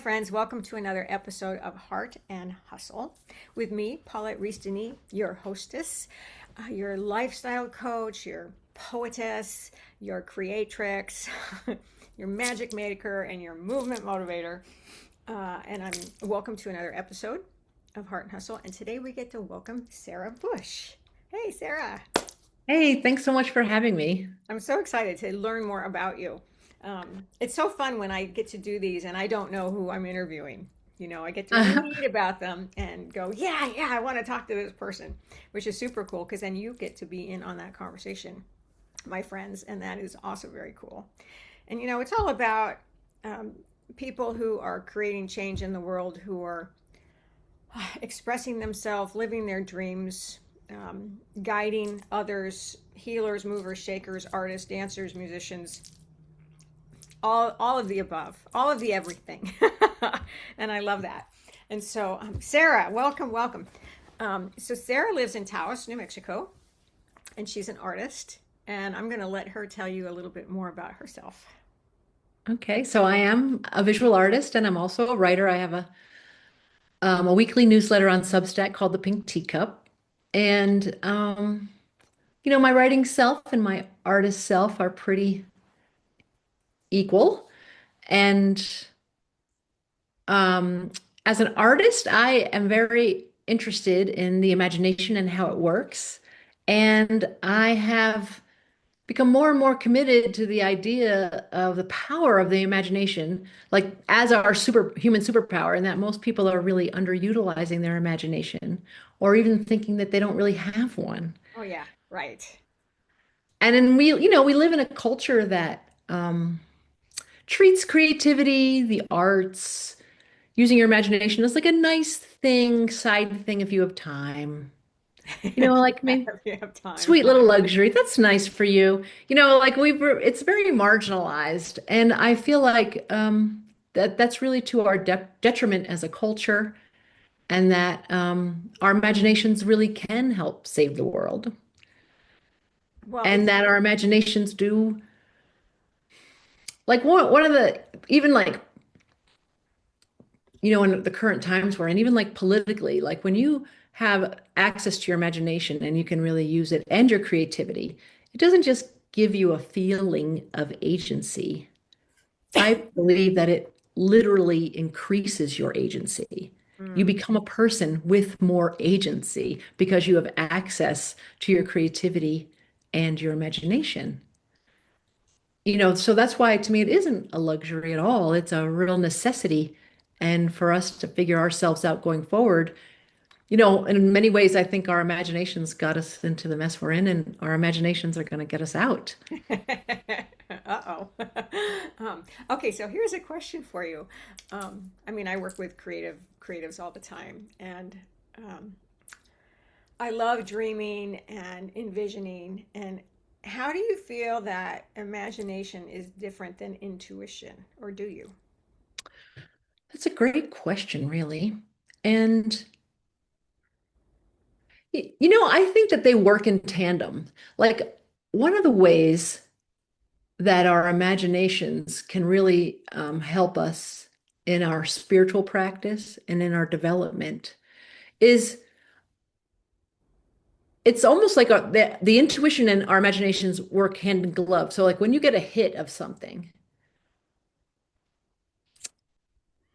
friends. Welcome to another episode of Heart and Hustle with me, Paulette Rees-Denis, your hostess, your lifestyle coach, your poetess, your creatrix, your magic maker, and your movement motivator. And I'm welcome to another episode of Heart and Hustle. And today we get to welcome Sarah Bush. Hey, Sarah. Hey, thanks so much for having me. I'm so excited to learn more about you. It's so fun when I get to do these and I don't know who I'm interviewing. I get to read about them and go, yeah, yeah, I want to talk to this person, which is super cool because then you get to be in on that conversation, my friends, and that is also very cool. And it's all about um, people who are creating change in the world, who are expressing themselves, living their dreams, guiding others, healers, movers, shakers, artists, dancers, musicians, all of the above, all of the everything. And I love that. And so, Sarah, welcome, welcome. So Sarah lives in Taos, New Mexico, and she's an artist. And I'm going to let her tell you a little bit more about herself. Okay, so I am a visual artist and I'm also a writer. I have a weekly newsletter on Substack called The Pink Teacup. And my writing self and my artist self are pretty equal. And um, as an artist, I am very interested in the imagination and how it works. And I have become more and more committed to the idea of the power of the imagination, like as our superhuman superpower, and that most people are really underutilizing their imagination or even thinking that they don't really have one. Oh, yeah, right. And then we live in a culture that treats creativity, the arts, using your imagination as like a nice thing, side thing if you have time. Like maybe If you have time. sweet little luxury. That's nice for you. Like it's very marginalized. And I feel like that's really to our detriment as a culture, and that our imaginations really can help save the world. Well, And it's that our imaginations do, like one of the, even like, in the current times we're in, even like politically, like when you have access to your imagination and you can really use it and your creativity, it doesn't just give you a feeling of agency. I believe that it literally increases your agency. You mm, become a person with more agency because you have access to your creativity and your imagination. So that's why to me it isn't a luxury at all. It's a real necessity. And for us to figure ourselves out going forward, in many ways, I think our imaginations got us into the mess we're in, and our imaginations are going to get us out. uh-oh. um, okay, so here's a question for you. I mean, I work with creatives all the time, and um, I love dreaming and envisioning. And how do you feel that imagination is different than intuition, or do you? That's a great question, really. And, I think that they work in tandem. Like one of the ways that our imaginations can really help us in our spiritual practice and in our development is it's almost like the intuition and our imaginations work hand in glove. So, like when you get a hit of something,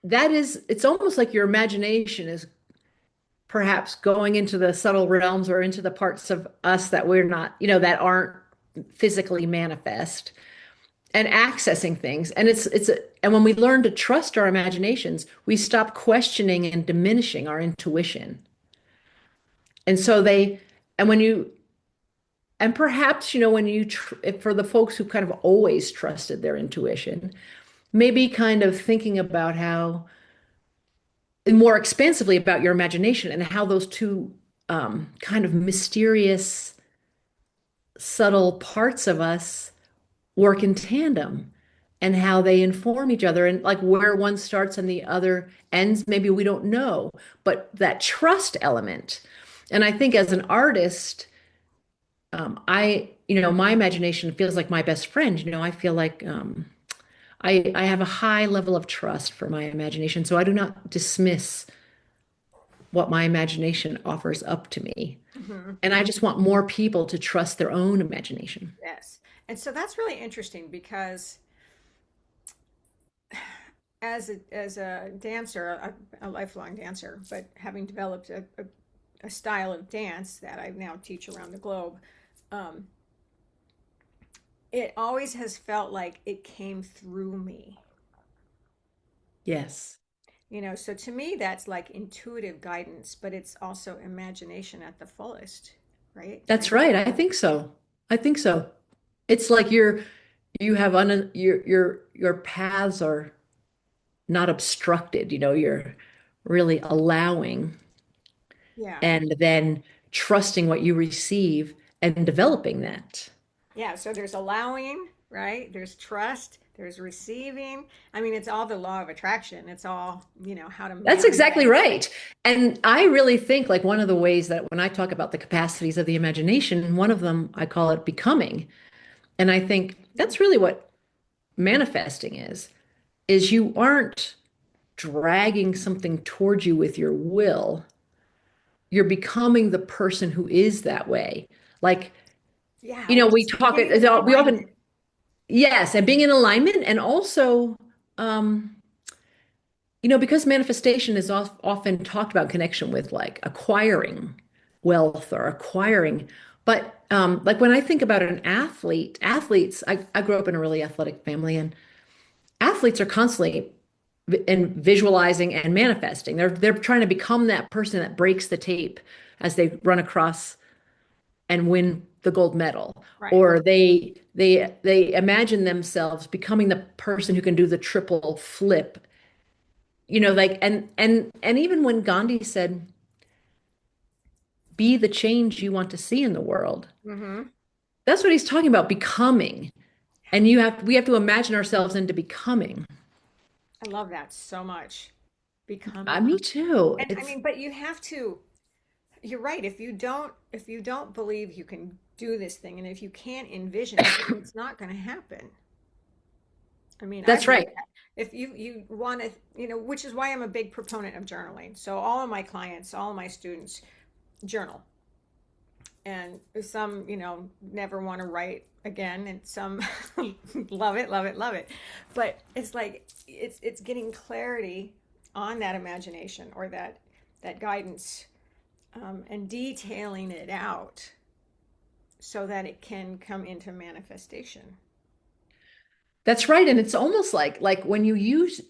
it's almost like your imagination is perhaps going into the subtle realms or into the parts of us that we're not, that aren't physically manifest and accessing things. And and when we learn to trust our imaginations, we stop questioning and diminishing our intuition. And so and when you, and perhaps, when for the folks who kind of always trusted their intuition, maybe kind of thinking about how, more expansively about your imagination and how those two kind of mysterious, subtle parts of us work in tandem and how they inform each other and like where one starts and the other ends, maybe we don't know, but that trust element. And I think as an artist, my imagination feels like my best friend. I feel like I have a high level of trust for my imagination, so I do not dismiss what my imagination offers up to me. Hmm. And I just want more people to trust their own imagination. Yes. And so that's really interesting because as a dancer, a lifelong dancer, but having developed a style of dance that I now teach around the globe, um, it always has felt like it came through me. Yes. So to me, that's like intuitive guidance, but it's also imagination at the fullest, right? That's right. I think so. I think so. It's like you have your paths are not obstructed, you're really allowing Yeah. and then trusting what you receive and developing that. Yeah. So there's allowing, right? There's trust, there's receiving. I mean, it's all the law of attraction. It's all, how to That's exactly manifest. right. And I really think like one of the ways that when I talk about the capacities of the imagination, one of them I call it becoming. And I think Mhm. that's really what manifesting is you aren't dragging something towards you with your will. You're becoming the person who is that way. Like, Yeah. Which we is talk getting in we often alignment. yes, and being in alignment and also um because manifestation is often talked about in connection with like acquiring wealth or acquiring, but like when I think about an athlete, I grew up in a really athletic family, and athletes are constantly and visualizing and manifesting. They're trying to become that person that breaks the tape as they run across and win the gold medal, Right. or they imagine themselves becoming the person who can do the triple flip. Like and even when Gandhi said, "Be the change you want to see in the world," Mm-hmm. that's what he's talking about, becoming. And we have to imagine ourselves into becoming. I love that so much. Becoming. Me too. And I It's mean, but you have to, you're right. If you don't believe you can do this thing, and if you can't envision it, then it's not going to happen. I mean, I that's believe right. that. If you want to, which is why I'm a big proponent of journaling. So all of my clients, all of my students journal. And some, never want to write again, and some love it, love it, love it. But it's like it's getting clarity on that imagination or that guidance, and detailing it out so that it can come into manifestation. That's right. And it's almost like when you use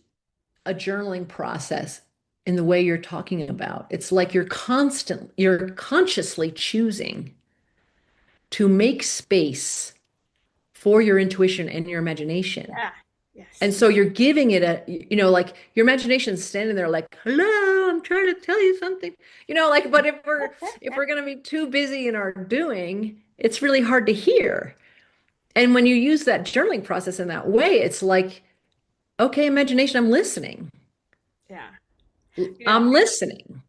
a journaling process in the way you're talking about, it's like you're consciously choosing to make space for your intuition and your imagination. Yeah. And Yes. so you're giving it like your imagination's standing there like, hello, I'm trying to tell you something. Like, but if we're gonna be too busy in our doing, it's really hard to hear. And when you use that journaling process in that way, it's like, okay, imagination, I'm listening. Yeah. I'm listening.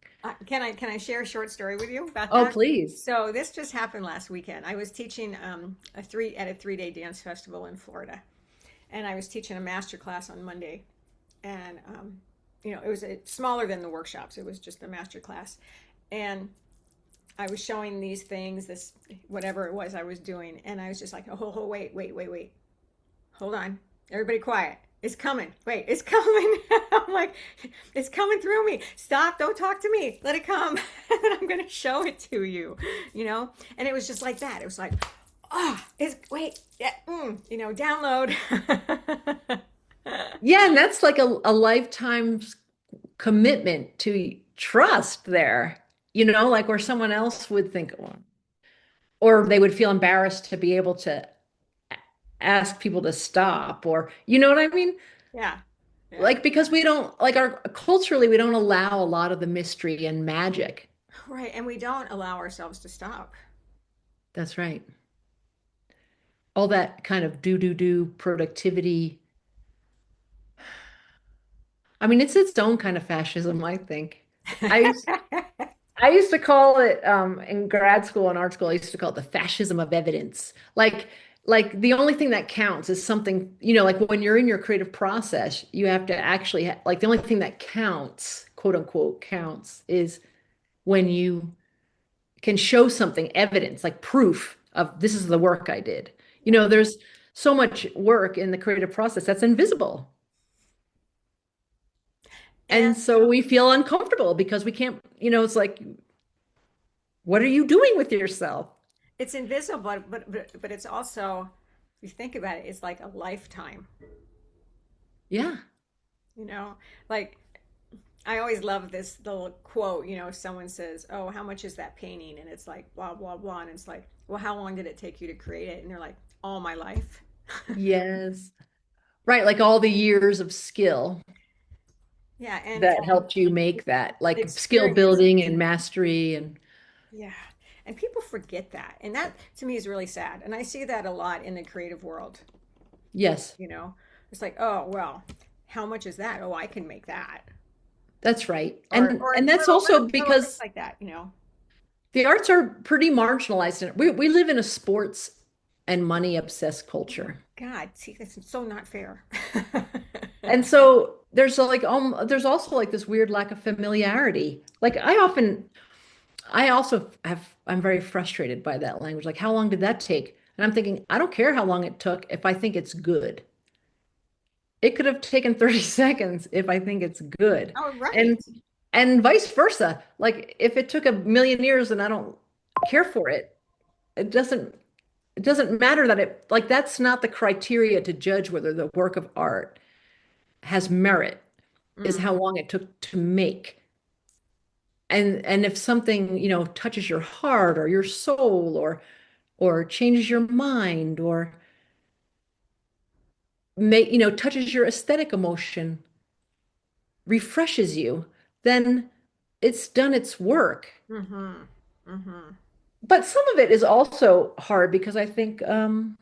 Can I share a short story with you about Oh, that? please. So this just happened last weekend. I was teaching a 3-day dance festival in Florida, and I was teaching a master class on Monday, and it was smaller than the workshops. It was just a master class, and I was showing these things, this whatever it was I was doing, and I was just like, oh, wait, wait, wait, wait, hold on, everybody quiet. It's coming. Wait, it's coming. I'm like, it's coming through me. Stop. Don't talk to me. Let it come. And then I'm going to show it to you, And it was just like that. It was like, oh, wait, yeah, download. Yeah, and that's like a lifetime's commitment to trust there, like where someone else would think, well, or they would feel embarrassed to be able to ask people to stop, or you know what I mean? Yeah. Yeah. Like because we don't like our culturally we don't allow a lot of the mystery and magic. Right. And we don't allow ourselves to stop. That's right. All that kind of do productivity. I mean, it's its own kind of fascism, I think. I used I used to call it in grad school and art school, I used to call it the fascism of evidence. Like like the only thing that counts is something, like when you're in your creative process, you have to actually like the only thing that counts, quote unquote, counts is when you can show something, evidence, like proof of this is the work I did. Yeah. There's so much work in the creative process that's invisible. And And so we feel uncomfortable because we can't, it's like, what are you doing with yourself? it's invisible, but it's also, if you think about it, it's like a lifetime, Yeah. you know? Like I always love this little quote, someone says, "Oh, how much is that painting?" And it's like blah blah blah, and it's like, "Well, how long did it take you to create it?" And they're like, "All my life." Yes. Right. Like all the years of skill Yeah, that and helped you make that, like skill experience. building and mastery. And Yeah. And people forget that. And that to me is really sad. And I see that a lot in the creative world, yes, you know. It's like, "Oh, well, how much is that? Oh, I can make that." that's right. Or And that's little also little things because like that. the arts are pretty marginalized. And we live in a sports and money obsessed culture. God, see, this is so not fair. And so there's also like this weird lack of familiarity. Like I also I'm very frustrated by that language. Like, how long did that take? And I'm thinking, I don't care how long it took if I think it's good. It could have taken 30 seconds if I think it's good. Oh, right. And and vice versa. Like if it took a million years and I don't care for it, it doesn't matter that it like that's not the criteria to judge whether the work of art has merit, is how Mhm. long it took to make. And if something, touches your heart or your soul or changes your mind or touches your aesthetic emotion, refreshes you, then it's done its work. Mhm. Mhm. But some of it is also hard because I think when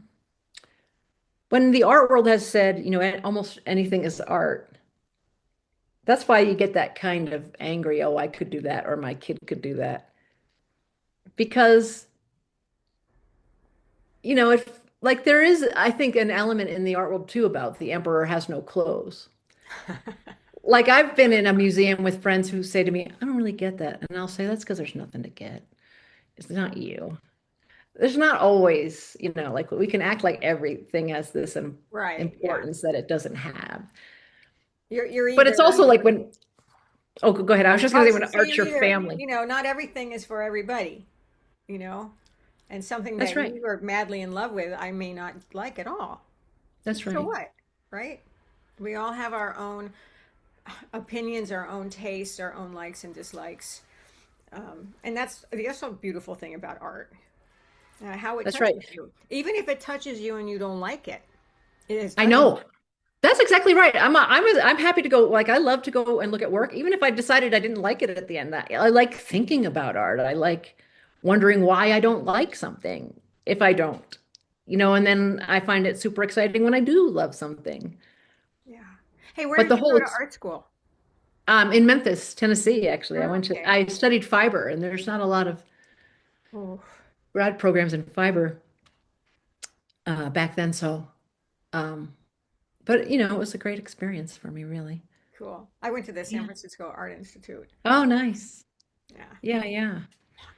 the art world has said, almost anything is art, that's why you get that kind of angry, oh, I could do that, or my kid could do that. Because, if like there is, I think, an element in the art world too about the emperor has no clothes. Like I've been in a museum with friends who say to me, I don't really get that. And I'll say, that's because there's nothing to get. It's not you. There's not always, like we can act like everything has this Right. Yeah. importance that it doesn't have. You're But it's either also like when, oh, go ahead. I was just I going to was say when gonna say art's you're your either, family. not everything is for everybody, you know, and something That's that right. you are madly in love with, I may not like at all. That's So right. what? Right? We all have our own opinions, our own tastes, our own likes and dislikes. And that's the also beautiful thing about art, how it That's right. touches you. Even if it touches you and you don't like it, it has I touched know. That's exactly right. I'm happy to go. Like I love to go and look at work, even if I decided I didn't like it at the end. I like thinking about art. I like wondering why I don't like something if I don't, and then I find it super exciting when I do love something. you. Yeah. Hey, where But did the you go whole to art school? in Memphis, Tennessee, actually, Oh, okay. I studied fiber, and there's not a lot of Oh, grad programs in fiber back then. So, um, but it was a great experience for me, really. cool. I went to the San Yeah. Francisco Art Institute. Oh, nice. Yeah. Yeah, yeah. Long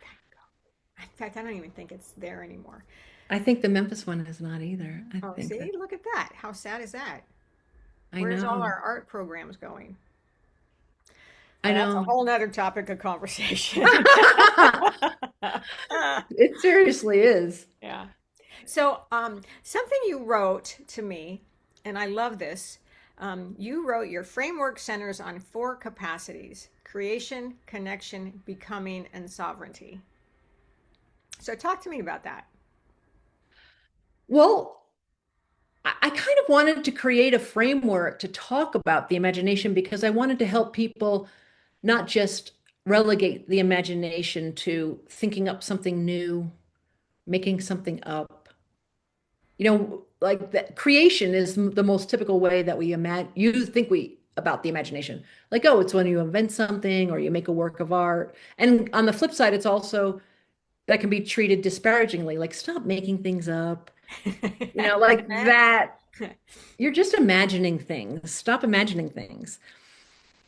time ago. In fact, I don't even think it's there anymore. I think the Memphis one is not either. I Oh, think see, that look at that. How sad is that? I Where's all know. our art programs going? I Oh, that's a know. whole nother topic of conversation. It seriously is. Yeah. So, something you wrote to me, and I love this. You wrote your framework centers on four capacities: creation, connection, becoming, and sovereignty. So, talk to me about that. Well, I kind of wanted to create a framework to talk about the imagination because I wanted to help people not just relegate the imagination to thinking up something new, making something up. Like that creation is the most typical way that we imagine you think we about the imagination. Like, oh, it's when you invent something or you make a work of art. And on the flip side, it's also that can be treated disparagingly, like stop making things up. Like that. You're just imagining things. Stop imagining things.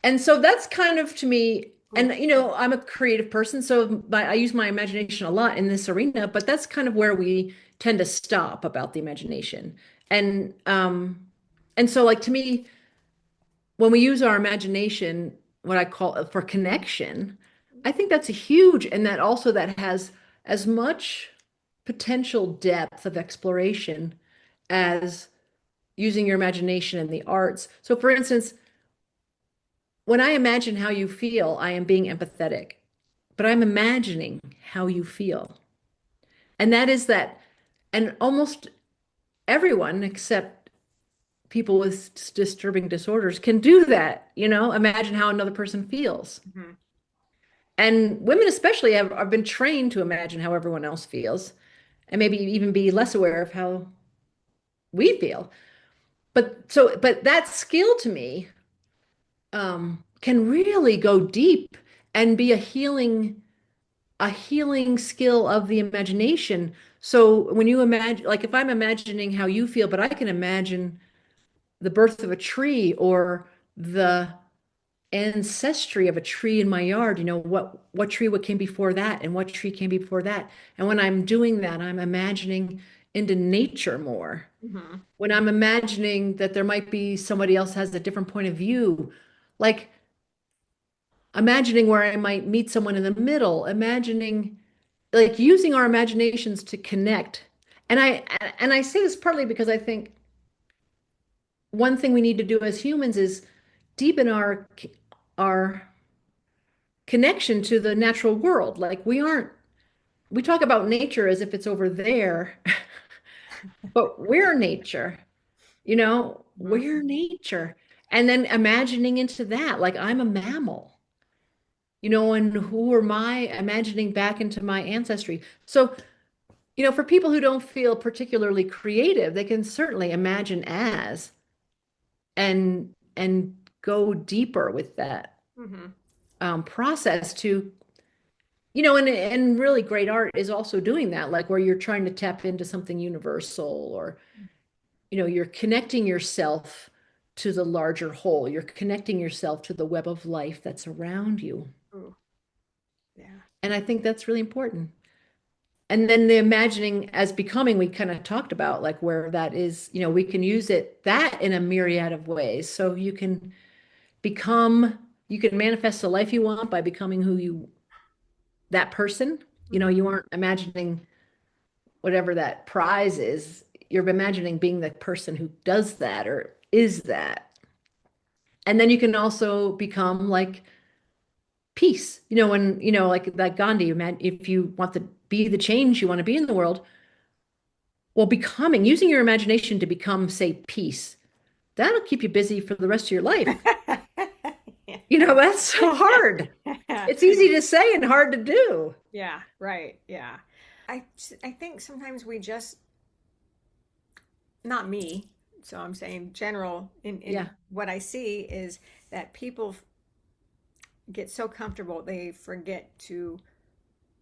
And so that's kind of to me, and Oof. I'm a creative person, so I use my imagination a lot in this arena, but that's kind of where we tend to stop about the imagination. And so like to me, when we use our imagination, what I call for connection, I think that's a huge, and that also that has as much potential depth of exploration as using your imagination in the arts. So for instance, when I imagine how you feel, I am being empathetic, but I'm imagining how you feel. And that is that, and almost everyone except people with disturbing disorders can do that, imagine how another person feels. Mhm. And women especially have been trained to imagine how everyone else feels and maybe even be less aware of how we feel. But that skill to me can really go deep and be a healing skill of the imagination. So when you imagine, like if I'm imagining how you feel, but I can imagine the birth of a tree or the ancestry of a tree in my yard, what tree what came before that and what tree came before that. And when I'm doing that, I'm imagining into nature more. Mhm. When I'm imagining that there might be somebody else has a different point of view, like imagining where I might meet someone in the middle, imagining like using our imaginations to connect. And I say this partly because I think one thing we need to do as humans is deepen our connection to the natural world. Like we talk about nature as if it's over there, but we're nature, Mhm. we're nature. And then imagining into that, like I'm a mammal, and who am I imagining back into my ancestry? So, for people who don't feel particularly creative, they can certainly imagine as and go deeper with that Mhm. process to, and really great art is also doing that, like where you're trying to tap into something universal or, you're connecting yourself to the larger whole. You're connecting yourself to the web of life that's around you. Ooh, yeah. And I think that's really important. And then the imagining as becoming, we kind of talked about like where that is, we can use that in a myriad of ways. So become, you can manifest the life you want by becoming that person. Mhm. You aren't imagining whatever that prize is. You're imagining being the person who does that or is that. And then you can also become like peace, when, like that Gandhi, if you want to be the change you want to be in the world, well, using your imagination to become, say, peace, that'll keep you busy for the rest of your life. That's so hard. Yeah. It's easy to say and hard to do. Yeah, right. Yeah. I think sometimes we just, not me, so I'm saying general in Yeah, what I see is that people get so comfortable they forget to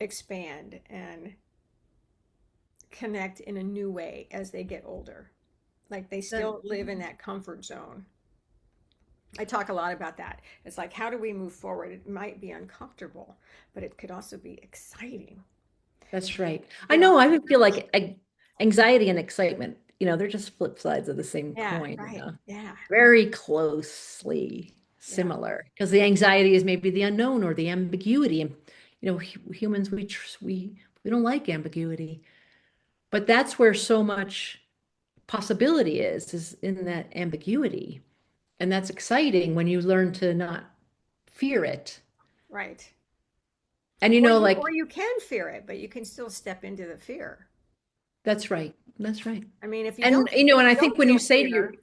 expand and connect in a new way as they get older. Like they that, still live in that comfort zone. I talk a lot about that. It's like, how do we move forward? It might be uncomfortable, but it could also be exciting. that's right. I Get off. know. I would feel like anxiety and excitement, they're just flip sides of the same Yeah, coin, right. Yeah, very closely yeah, similar. Because the anxiety is maybe the unknown or the ambiguity, and humans we don't like ambiguity, but that's where so much possibility is in that ambiguity, and that's exciting when you learn to not fear it. right. And Or like you can fear it, but you can still step into the fear. that's right, that's right. I mean, if you And don't if and you I don't think when feel you say to your fear,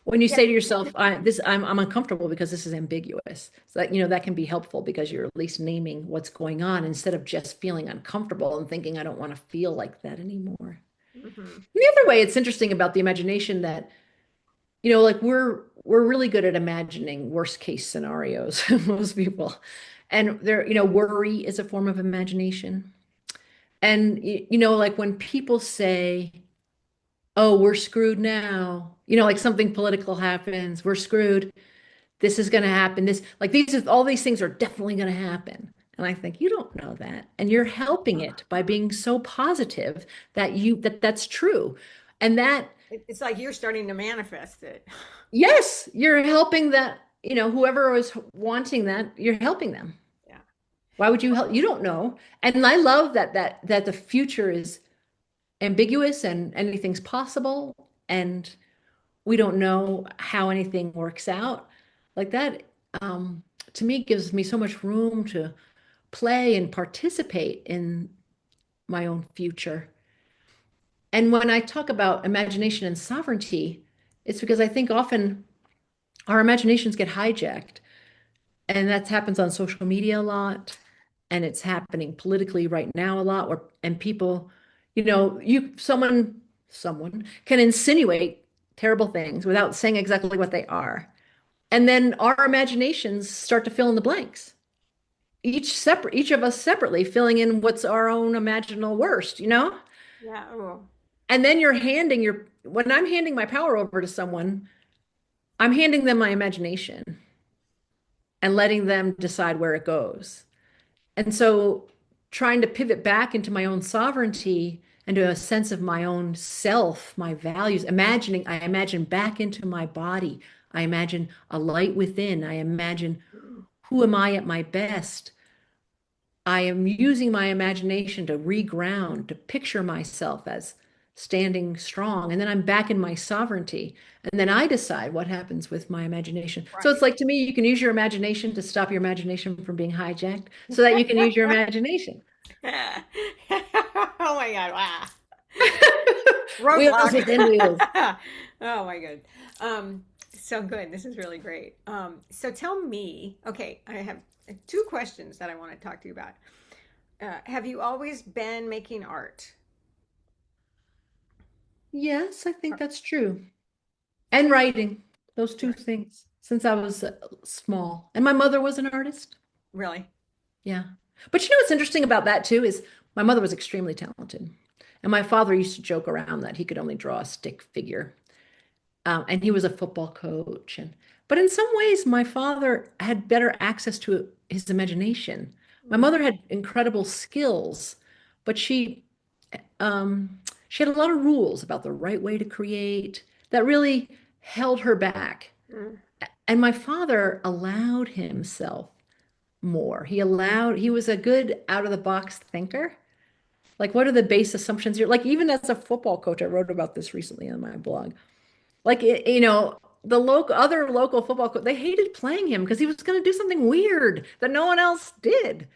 when you yeah, say to yourself, I'm uncomfortable because this is ambiguous. So that, that can be helpful because you're at least naming what's going on instead of just feeling uncomfortable and thinking, I don't want to feel like that anymore. hmm, The other way it's interesting about the imagination that, like we're really good at imagining worst case scenarios, most people. And worry is a form of imagination. And like when people say, "Oh, we're screwed now," like something political happens, we're screwed. This is going to happen. All these things are definitely going to happen. And I think you don't know that. And you're helping it by being so positive that's true. And that, It's like you're starting to manifest it. yes, you're helping that, whoever is wanting that, you're helping them. Yeah. Why would you help? You don't know. And I love that the future is ambiguous and anything's possible. And we don't know how anything works out. Like that, to me, gives me so much room to play and participate in my own future. And when I talk about imagination and sovereignty, it's because I think often our imaginations get hijacked. And that happens on social media a lot. And it's happening politically right now a lot and people, someone can insinuate terrible things without saying exactly what they are. And then our imaginations start to fill in the blanks. Each of us separately filling in what's our own imaginal worst. Yeah. Oh. And then when I'm handing my power over to someone, I'm handing them my imagination and letting them decide where it goes. And so trying to pivot back into my own sovereignty and to a sense of my own self, my values, I imagine back into my body. I imagine a light within. I imagine who am I at my best. I am using my imagination to reground, to picture myself as standing strong. And then I'm back in my sovereignty. And then I decide what happens with my imagination. So it's Right. like to me, you can use your imagination to stop your imagination from being hijacked so that you can use your imagination. Oh my God. Wow. Wheels Roadblock. within wheels. Oh my God. So good. This is really great. So tell me, okay, I have two questions that I want to talk to you about. Have you always been making art? Yes, I think that's true. And writing, those two Right. things, since I was small. And my mother was an artist. Really? Yeah. But what's interesting about that too is my mother was extremely talented. And my father used to joke around that he could only draw a stick figure. And he was a football coach. But in some ways, my father had better access to his imagination. My Mm, mother had incredible skills, but she had a lot of rules about the right way to create that really held her back. mm, And my father allowed himself more. He was a good out of the box thinker. Like, what are the base assumptions here? Like, even as a football coach, I wrote about this recently on my blog. Like, the other local football coach, they hated playing him because he was going to do something weird that no one else did.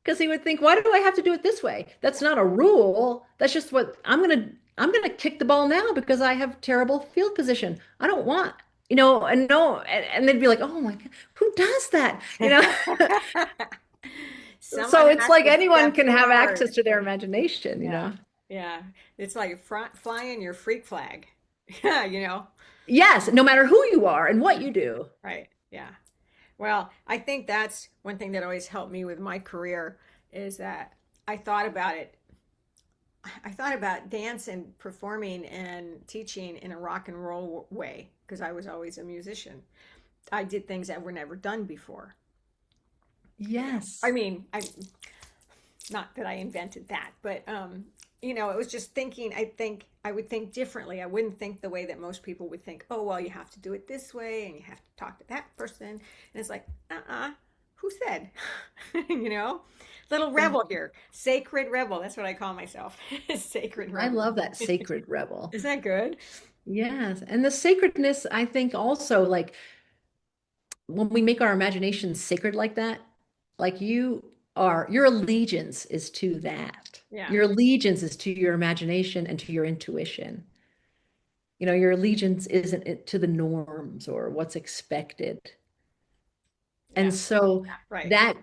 Because he would think, why do I have to do it this way? That's not a rule. That's just what I'm gonna kick the ball now because I have terrible field position. I don't want, and no, and they'd be like, oh my God, who does that? mm. Someone So it's has like to anyone step can have forward. access to their imagination, you Yeah. know? Yeah. It's like flying your freak flag. Yeah, Yes, no matter who you are and what you do. Right. Yeah. Well, I think that's one thing that always helped me with my career is that I thought about it. I thought about dance and performing and teaching in a rock and roll way because I was always a musician. I did things that were never done before. I Yes. mean, I not that I invented that, but it was just thinking. I think I would think differently. I wouldn't think the way that most people would think. Oh, well, you have to do it this way, and you have to talk to that person. And it's like, who said? you know, little Yeah. rebel here, sacred rebel. That's what I call myself, sacred I rebel. love that sacred rebel. Is that good? Yes. And the sacredness, I think also like when we make our imagination sacred like that, like your allegiance is to that. Yeah, Your allegiance is to your imagination and to your intuition. Your allegiance isn't to the norms or what's expected. yeah, And so yeah. Right. that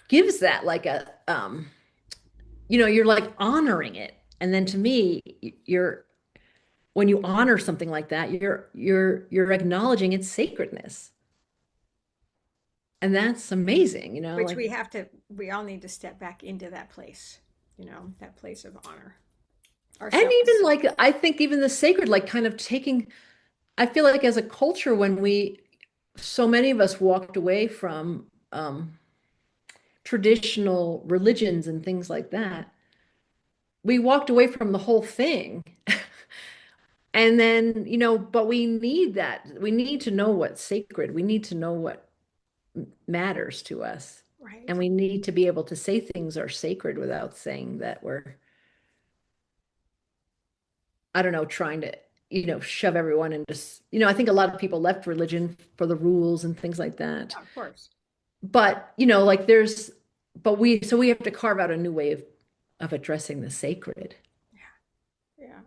gives that like you're like honoring it. And then to me, when you honor something like that, you're acknowledging its sacredness. And that's amazing, Which like we all need to step back into that place. that place of honor And even ourselves. like, I think even the sacred, like kind of taking, I feel like as a culture, when so many of us walked away from traditional religions and things like that, we walked away from the whole thing. And then, but we need that. We need to know what's sacred. We need to know what matters to us. And Right. we need to be able to say things are sacred without saying that we're, I don't know, trying to, shove everyone into, I think a lot of people left religion for the rules and things like that. Yeah, of course. But, like so we have to carve out a new way of addressing the sacred Yeah.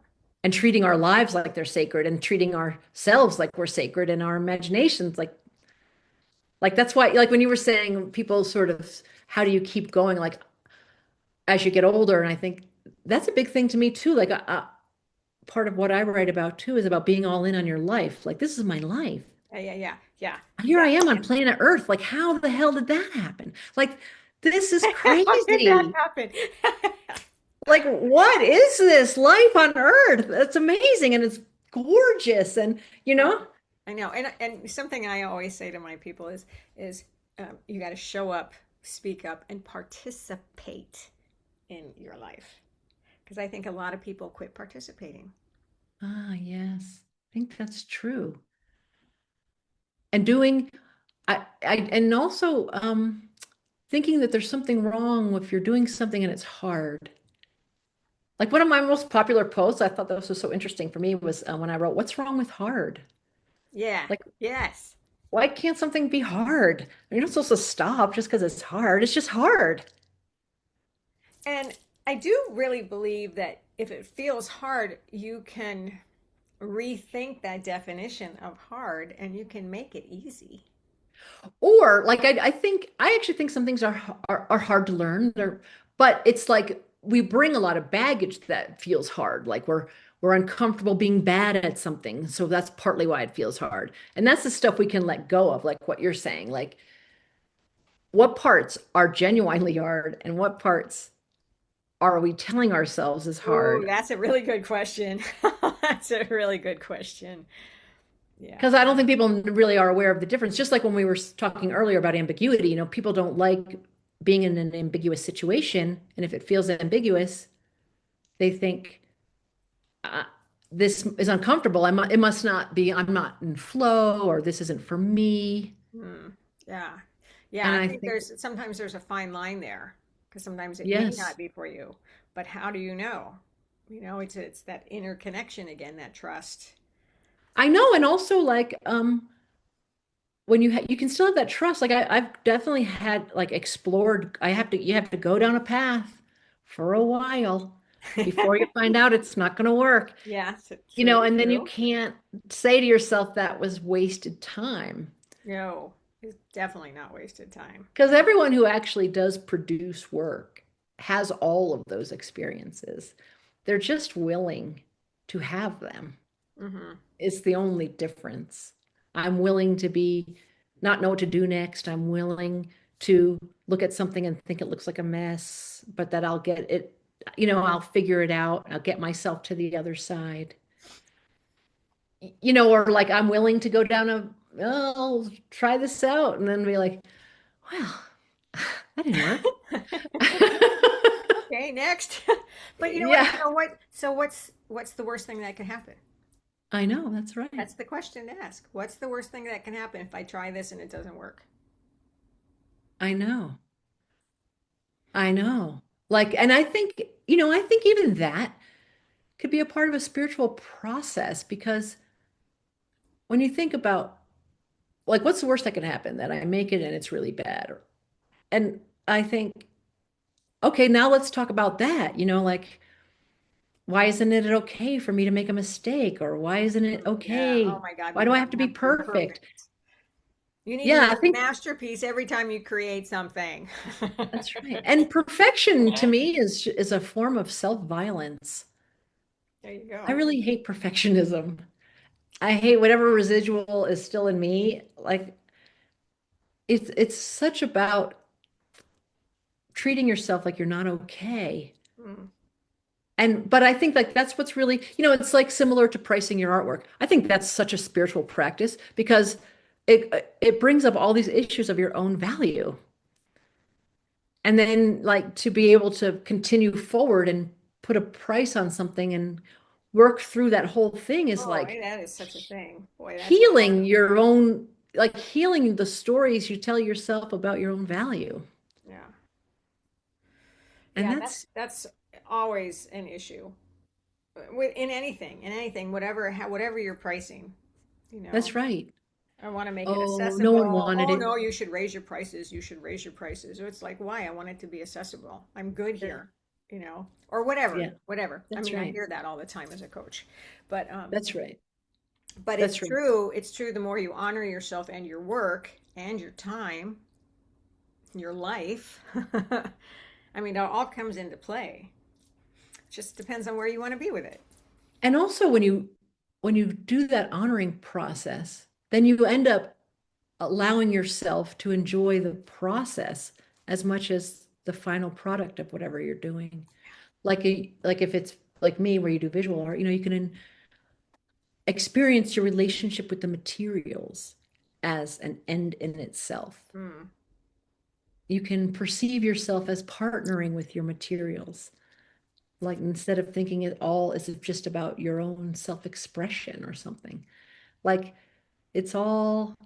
and treating our lives like they're sacred and treating ourselves like we're sacred and our imaginations like that's why, like when you were saying people sort of, how do you keep going? Like as you get older, and I think that's a big thing to me too. Like part of what I write about too is about being all in on your life. Like this is my life. Yeah. Yeah. Yeah. Yeah. Here Yeah. I am on And planet Earth. Like how the hell did that happen? Like this is how did that crazy. happen? Like what is this life on Earth? It's amazing and it's gorgeous and Uh, I know. And something I always say to my people is you got to show up, speak up, and participate in your life. Because I think a lot of people quit participating. yes. I think that's true. And doing I and also thinking that there's something wrong if you're doing something and it's hard. Like one of my most popular posts, I thought this was so interesting for me was when I wrote, "What's wrong with hard?" Yeah. Like, Yes. why can't something be hard? You're not supposed to stop just because it's hard. It's just hard. And I do really believe that if it feels hard, you can rethink that definition of hard and you can make it easy. Or like I actually think some things are hard to learn. But it's like we bring a lot of baggage that feels hard. Like we're uncomfortable being bad at something. So that's partly why it feels hard. And that's the stuff we can let go of, like what you're saying. Like what parts are genuinely hard and what parts are we telling ourselves is Ooh, hard? that's a really good question. That's a really good question. Yeah. Because I don't think people really are aware of the difference. Just like when we were talking earlier about ambiguity, people don't like being in an ambiguous situation. And if it feels ambiguous, they think uh, this is uncomfortable. It must not be, I'm not in flow, or this isn't for me. Hmm. Yeah. Yeah. And I I think think, sometimes there's a fine line there because sometimes it may yes, not be for you, but how do you know? It's that interconnection again, that trust. I know. And also like, when you can still have that trust. Like I've definitely had like explored, you have to go down a path for a while before you find out it's not going to work. Yeah, true, And then you true. can't say to yourself that was wasted time. No, it's definitely not wasted time. Because everyone who actually does produce work has all of those experiences. They're just willing to have them. Hmm. It's the only difference. I'm willing to not know what to do next. I'm willing to look at something and think it looks like a mess, but that I'll get it, I'll figure it out. I'll get myself to the other side. Or like I'm willing to go down oh, I'll try this out and then be like, well, that didn't work. Okay, next. But you know what? Yeah, So what? So what's the worst thing that can happen? I know. That's right. That's the question to ask. What's the worst thing that can happen if I try this and it doesn't work? I know. I know. Like, and I think even that could be a part of a spiritual process because when you think about like what's the worst that can happen? That I make it and it's really bad. And I think, okay, now let's talk about that. Like why isn't it okay for me to make a mistake? Or why isn't it Yeah. Oh okay? my God, Why we do I don't have to be have to be perfect? perfect. You need to Yeah, make I a think masterpiece every time you create something. that's right. And perfection to me is a form of self-violence. There you I go. really hate perfectionism. I hate whatever residual is still in me. Like it's such about treating yourself like you're not okay. Mm. But I think like that's what's really, it's like similar to pricing your artwork. I think that's such a spiritual practice because it brings up all these issues of your own value. And then like to be able to continue forward and put a price on something and work through that whole thing is Oh, like that is such a thing. Boy, that's a hard. healing your own, like healing the stories you tell yourself about your own value. Yeah. And Yeah, that's always an issue in anything, whatever you're pricing, you know. that's right. I want to make it Oh, no one accessible. wanted Oh it. no, you should raise your prices. You should raise your prices. It's like, why? I want it to be accessible. I'm good Yeah, here, you know, or whatever, yeah, whatever. I that's mean, I right. hear that all the time as a coach, but That's right. it's That's right. true. It's true. The more you honor yourself and your work and your time, your life, I mean, it all comes into play. Just depends on where you want to be with it. And also when you do that honoring process, then you end up allowing yourself to enjoy the process as much as the final product of whatever you're doing. Like if it's like me where you do visual art, you can experience your relationship with the materials as an end in itself. Mm. You can perceive yourself as partnering with your materials. Like instead of thinking it all as if just about your own self-expression or something. Like it's all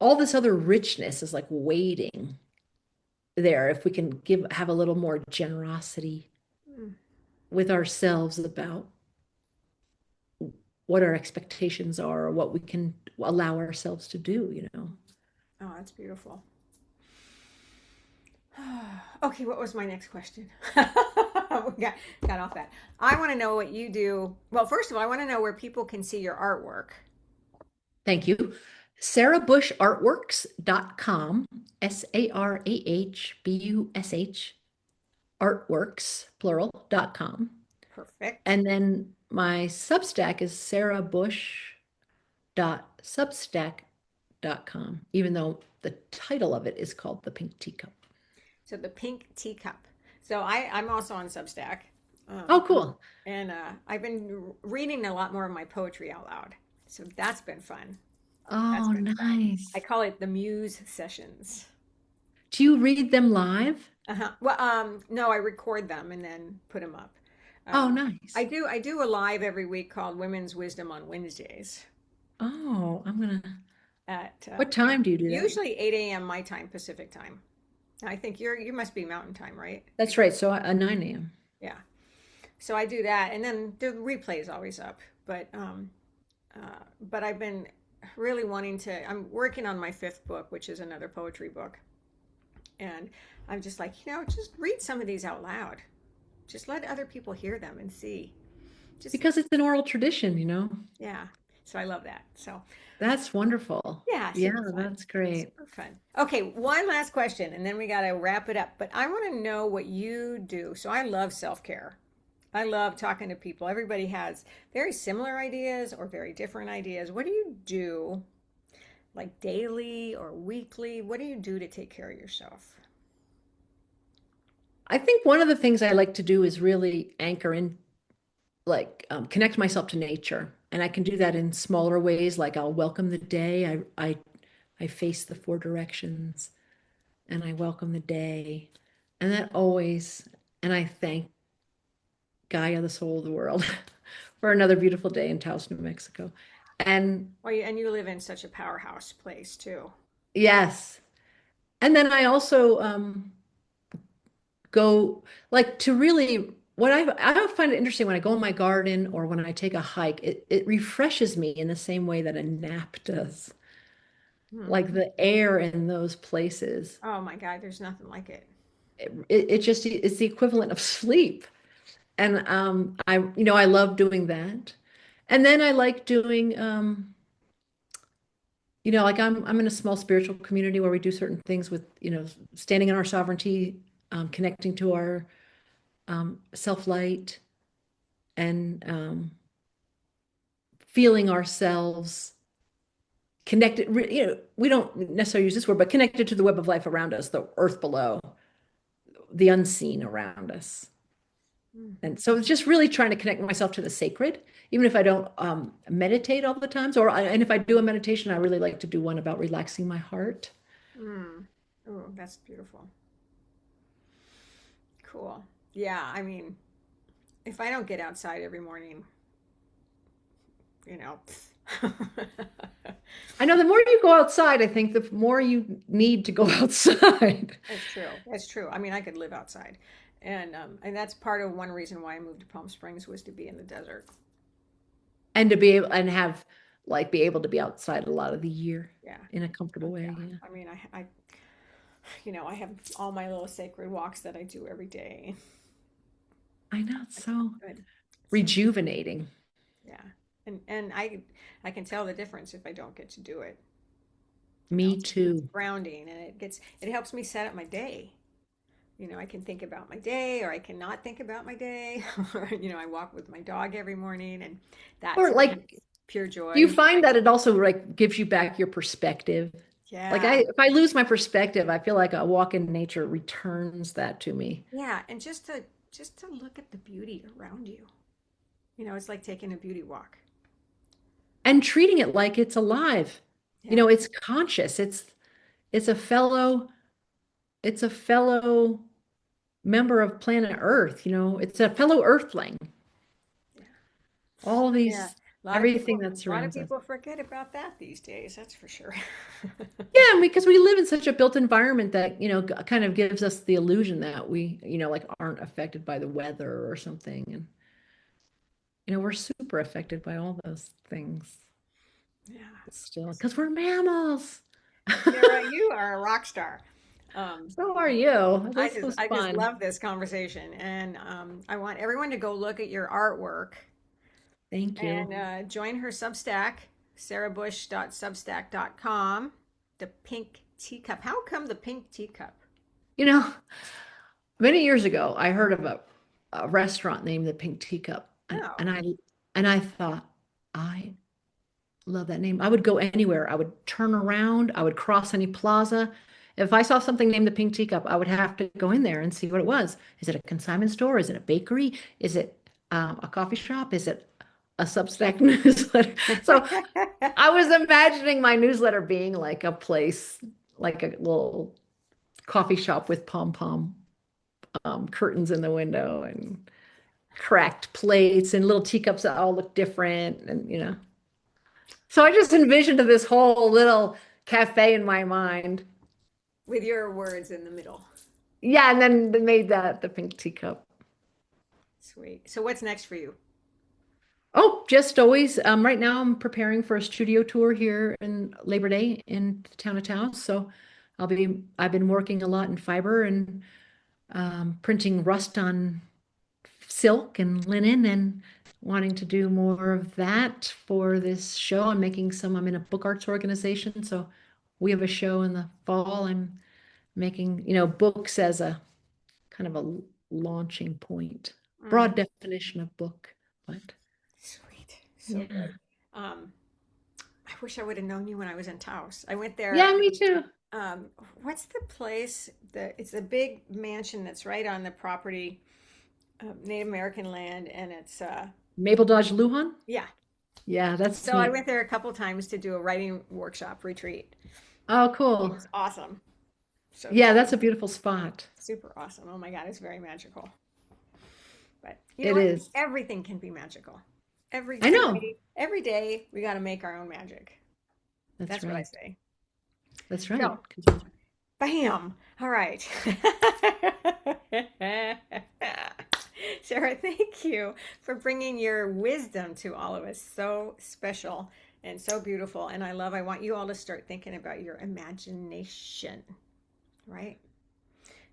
this other richness is like waiting there if we can have a little more generosity Mm. with ourselves about what our expectations are or what we can allow ourselves to do. Oh, that's beautiful. Okay, what was my next question? We got off that. I want to know what you do. Well, first of all, I want to know where people can see your artwork. Thank you. sarahbushartworks.com, SARAHBUSH, artworks, plural.com. Perfect. And then my Substack is sarahbush.substack.com, even though the title of it is called The Pink Teacup. So the pink teacup. So I'm also on Substack. Oh, Um, cool. and I've been reading a lot more of my poetry out loud. So that's been fun. That's Oh, been fun. I nice. call it the Muse Sessions. Do you read them live? Uh-huh. Well, no, I record them and then put them up. Oh, Um, nice. I do a live every week called Women's Wisdom on Wednesdays Oh, at what time do you do that? usually 8 a.m. my time, Pacific time. I think you must be Mountain time, right? That's right. So 9 a.m. Yeah. So I do that, and then the replay is always up. But I've been really wanting to. I'm working on my fifth book, which is another poetry book, and I'm just like, just read some of these out loud. Just let other people hear them and see. Just Because it's an oral tradition. yeah. So I love that. So That's wonderful. yeah, Yeah, super fun. that's great. Super fun. Okay, one last question, and then we got to wrap it up. But I want to know what you do. So I love self-care. I love talking to people. Everybody has very similar ideas or very different ideas. What do you do, like daily or weekly? What do you do to take care of yourself? I think one of the things I like to do is really anchor in, like connect myself to nature. And I can do that in smaller ways, like I'll welcome the day. I face the four directions and I welcome the day. And that always, and I thank Gaia, the soul of the world, for another beautiful day in Taos, New Mexico. And Well, and you live in such a powerhouse place too. yes. And then I also go like to really what I find it interesting when I go in my garden or when I take a hike, it refreshes me in the same way that a nap does. Hmm. Like the air in those places. Oh my God, there's nothing like it. It just it's the equivalent of sleep. And I love doing that. And then I like doing like I'm in a small spiritual community where we do certain things with, standing in our sovereignty, connecting to our self-light and feeling ourselves connected. We don't necessarily use this word, but connected to the web of life around us, the earth below, the unseen around us. Mm. And so it's just really trying to connect myself to the sacred, even if I don't meditate all the times. And if I do a meditation, I really like to do one about relaxing my heart. Mm. Oh, that's beautiful. Cool. Yeah, I mean, if I don't get outside every morning, you know, I know the more you go outside, I think the more you need to go outside. that's true. That's true. I mean, I could live outside, and that's part of one reason why I moved to Palm Springs was to be in the desert. And to be able and have like be able to be outside a lot of the year Yeah. in a comfortable Yeah. way. Yeah. I mean, I have all my little sacred walks that I do every day. I know it's It's so good. So rejuvenating. yeah, and I can tell the difference if I don't get to do it. Me It's too. grounding, and it helps me set up my day. I can think about my day, or I cannot think about my day. Or, I walk with my dog every morning, and that Or to me like, is pure do you joy. find that it also like gives you back your perspective? Like Yeah, if I lose my perspective, I feel like a walk in nature returns that to me. yeah, and just to look at the beauty around you. It's like taking a beauty walk. And treating it like it's alive. Yeah, It's conscious. It's a fellow, it's a fellow member of planet Earth, it's a fellow Earthling. yeah, All of yeah. these, A lot of everything people, that a lot of surrounds us. people forget about that these days. That's for sure. Yeah, because we live in such a built environment that, kind of gives us the illusion that we, like aren't affected by the weather or something. And, we're super affected by all those things Yeah. still because we're mammals. Sarah, you are a rock star. Um, So are you. I This just was I just fun. love this conversation, and I want everyone to go look at your artwork Thank and you. join her Substack, sarahbush.substack.com. The pink teacup. How come the pink teacup? You know, many years ago, I heard of a restaurant named the Pink Teacup, Oh, and I thought, I love that name. I would go anywhere. I would turn around. I would cross any plaza. If I saw something named the Pink Teacup, I would have to go in there and see what it was. Is it a consignment store? Is it a bakery? Is it a coffee shop? Is it a Substack newsletter? So I was imagining my newsletter being like a place, like a little coffee shop with pom-pom curtains in the window and cracked plates and little teacups that all look different and. So I just envisioned this whole little cafe in my mind. with your words in the middle. Yeah, and then they made that the pink teacup. Sweet. So what's next for you? Oh, just always. Right now I'm preparing for a studio tour here in Labor Day in the town of Taos. So I've been working a lot in fiber and printing rust on silk and linen and wanting to do more of that for this show. I'm in a book arts organization. So we have a show in the fall. I'm making, books as a kind of a launching point. Broad Mm, definition of book, but sweet. So yeah. good. Um, I wish I would have known you when I was in Taos. I went there. Yeah, me too. Um, what's the place that it's a big mansion that's right on the property, Native American land, and it's Maple Dodge Lujan? yeah. Yeah, that's So I neat. went there a couple times to do a writing workshop retreat. Oh, It cool. was awesome. So Yeah, that's a beautiful spot. super awesome. Oh my God, it's very magical. But you know It what? is. Everything can be magical. I know. Every day we got to make our own magic. That's That's what I right. say. That's So, right. bam. All right. Sarah, thank you for bringing your wisdom to all of us. So special and so beautiful. And I want you all to start thinking about your imagination, right?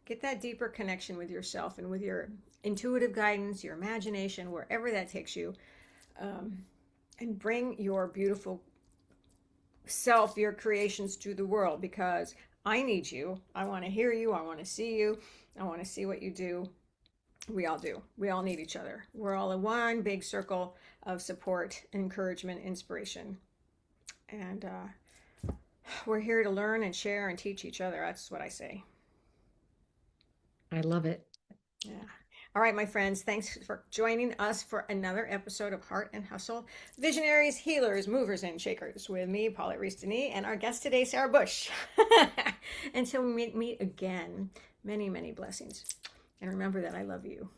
Get that deeper connection with yourself and with your intuitive guidance, your imagination, wherever that takes you. Um, and bring your beautiful self, your creations to the world because I need you. I want to hear you. I want to see you. I want to see what you do. We all do. We all need each other. We're all in one big circle of support, encouragement, inspiration. And we're here to learn and share and teach each other. That's what I say. I love it. Yeah. All right, my friends, thanks for joining us for another episode of Heart and Hustle Visionaries, Healers, Movers, and Shakers with me, Paula Rees-Denis, and our guest today, Sarah Bush. Until we meet again, many, many blessings. And remember that I love you.